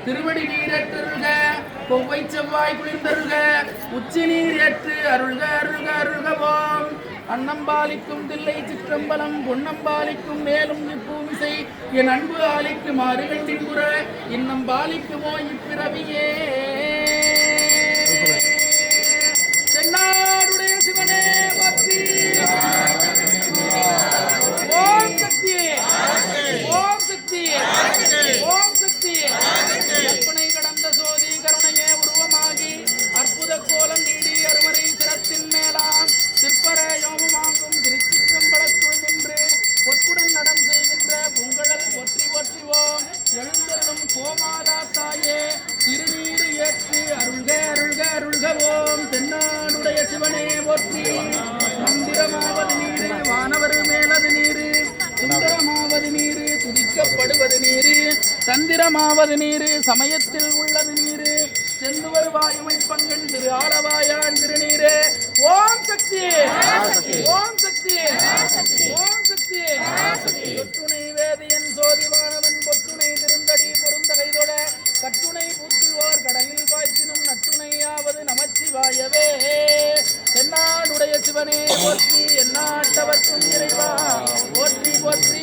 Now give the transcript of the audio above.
திருவடி நீரேற்றருள்க கொவ்வை செவ்வாய் குளிர்ந்தருள்க உச்சி நீர் ஏற்று அருள்க அருள்க அருள்கவோம் அன்னம்பாலிக்கும் தில்லை சிற்றம்பலம் பொன்னம்பாலிக்கும் மேலும் இப்பூமிசை என் அன்பு ஆலிக்கும் அருகண்டின் புற இன்னம் பாலிக்குமோ இப்பிறவியே தென்னாடுடைய சிவனே போற்றி ஓம் சக்தி ஓம் சக்தி ஓம் சக்தி கற்பனை கடந்த சோதி கருணையே உருவமாகி அற்புத கோலம் நீடி அருமறை சிரத்தின் மேலாம் சிற்பர யோமமாகும் திருச்சிற்றம்பலத்துள் நின்று பொற்குடன் நடம் செய்கின்ற பொங்கடல் ஒற்றி ஒற்றிவோம் எழுந்தருளும் கோமாதா தாயே திருநீரு ஏற்று அருள்க அருள்க அருள்கவோம் தென்னாடுடைய சிவனே போற்றி மந்திரமாவது நீரு வானவர் மேலது நீரு சுந்தரமாவது நீரு துதிக்கப்படுவது நீரு தந்திரமாவது நீரு சமயத்தில் உள்ளது நீரு செந்துவர் வாயுமை பங்கன் திரு ஆலவாயான் திருநீரே ஓம் சக்தி ஓம் சக்தி ஓம் சக்தி தொற்றுணை வேதியன் சோதிவானவன் பொற்றுணை திருந்தடி பொருந்த கைதொட கட்டுணை பூத்திவோர் கடலில் பாய்ச்சினும் நட்டுணையாவது நமச்சிவாயவே தென்னாடுடைய சிவனே போற்றி எந்நாட்டவர்க்கும் இறைவா போற்றி போற்றி